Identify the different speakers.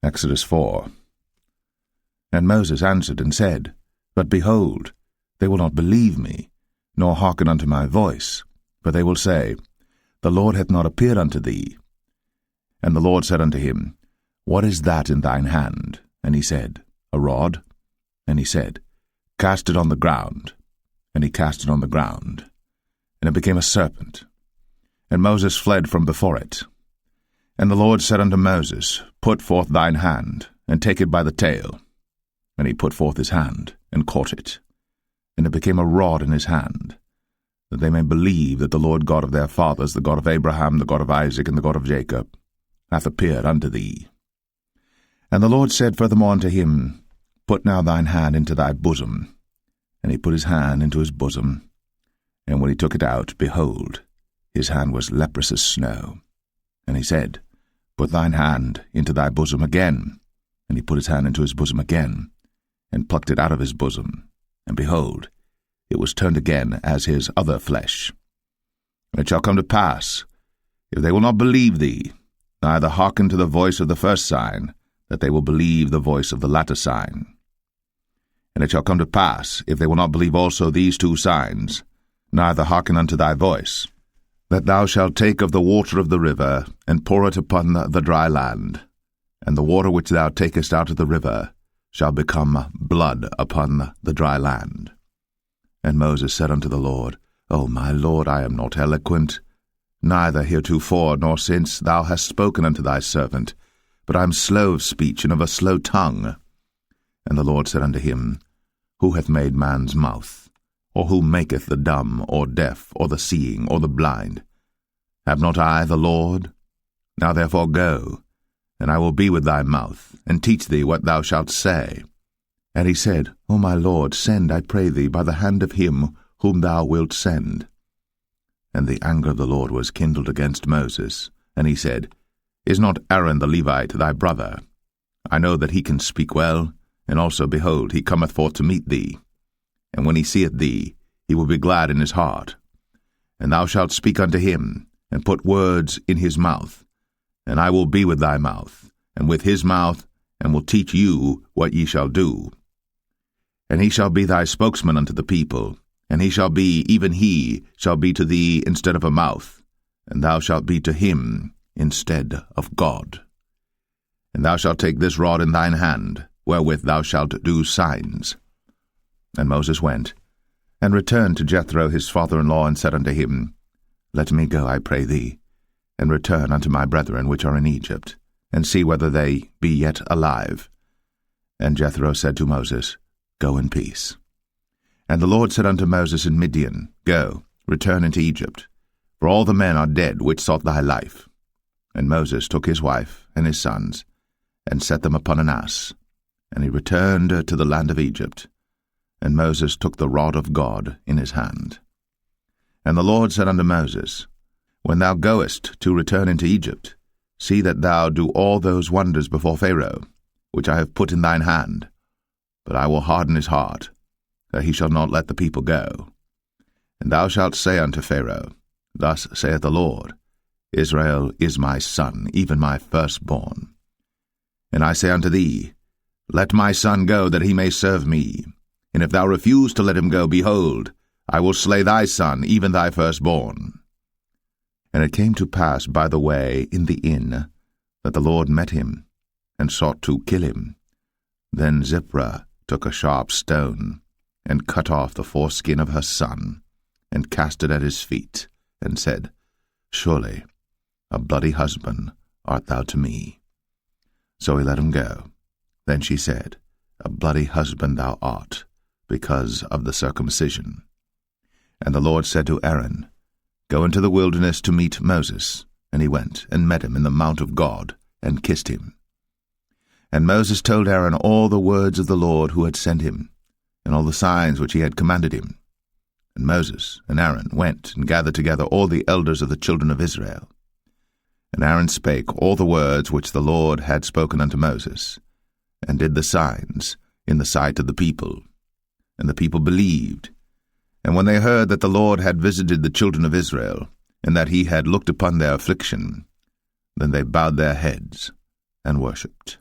Speaker 1: Exodus 4. And Moses answered and said, But behold, they will not believe me, nor hearken unto my voice, for they will say, The Lord hath not appeared unto thee. And the Lord said unto him, What is that in thine hand? And he said, A rod. And he said, Cast it on the ground. And he cast it on the ground, and it became a serpent. And Moses fled from before it. And the Lord said unto Moses, Put forth thine hand, and take it by the tail. And he put forth his hand, and caught it. And it became a rod in his hand, that they may believe that the Lord God of their fathers, the God of Abraham, the God of Isaac, and the God of Jacob, hath appeared unto thee. And the Lord said furthermore unto him, Put now thine hand into thy bosom. And he put his hand into his bosom, and when he took it out, behold, his hand was leprous as snow. And he said, Put thine hand into thy bosom again. And he put his hand into his bosom again, and plucked it out of his bosom, and behold, it was turned again as his other flesh. And it shall come to pass, if they will not believe thee, neither hearken to the voice of the first sign, that they will believe the voice of the latter sign. And it shall come to pass, if they will not believe also these 2 signs, neither hearken unto thy voice, that thou shalt take of the water of the river, and pour it upon the dry land, and the water which thou takest out of the river shall become blood upon the dry land. And Moses said unto the Lord, O my Lord, I am not eloquent, neither heretofore nor since thou hast spoken unto thy servant, but I am slow of speech and of a slow tongue. And the Lord said unto him, Who hath made man's mouth? Or who maketh the dumb, or deaf, or the seeing, or the blind? Have not I the Lord? Now therefore go, and I will be with thy mouth, and teach thee what thou shalt say. And he said, O my Lord, send, I pray thee, by the hand of him whom thou wilt send. And the anger of the Lord was kindled against Moses, and he said, Is not Aaron the Levite thy brother? I know that he can speak well, and also, behold, he cometh forth to meet thee. And when he seeth thee, he will be glad in his heart. And thou shalt speak unto him, and put words in his mouth. And I will be with thy mouth, and with his mouth, and will teach you what ye shall do. And he shall be thy spokesman unto the people, and he shall be, even he, shall be to thee instead of a mouth, and thou shalt be to him instead of God. And thou shalt take this rod in thine hand, wherewith thou shalt do signs. And Moses went, and returned to Jethro his father-in-law, and said unto him, Let me go, I pray thee, and return unto my brethren which are in Egypt, and see whether they be yet alive. And Jethro said to Moses, Go in peace. And the Lord said unto Moses in Midian, Go, return into Egypt, for all the men are dead which sought thy life. And Moses took his wife and his sons, and set them upon an ass, and he returned to the land of Egypt. And Moses took the rod of God in his hand. And the Lord said unto Moses, When thou goest to return into Egypt, see that thou do all those wonders before Pharaoh, which I have put in thine hand. But I will harden his heart, that he shall not let the people go. And thou shalt say unto Pharaoh, Thus saith the Lord, Israel is my son, even my firstborn. And I say unto thee, Let my son go, that he may serve me. And if thou refuse to let him go, behold, I will slay thy son, even thy firstborn. And it came to pass by the way in the inn, that the Lord met him, and sought to kill him. Then Zipporah took a sharp stone, and cut off the foreskin of her son, and cast it at his feet, and said, Surely a bloody husband art thou to me. So he let him go. Then she said, A bloody husband thou art, because of the circumcision. And the Lord said to Aaron, Go into the wilderness to meet Moses. And he went, and met him in the mount of God, and kissed him. And Moses told Aaron all the words of the Lord who had sent him, and all the signs which he had commanded him. And Moses and Aaron went and gathered together all the elders of the children of Israel. And Aaron spake all the words which the Lord had spoken unto Moses, and did the signs in the sight of the people. And the people believed. And when they heard that the Lord had visited the children of Israel, and that he had looked upon their affliction, then they bowed their heads and worshipped.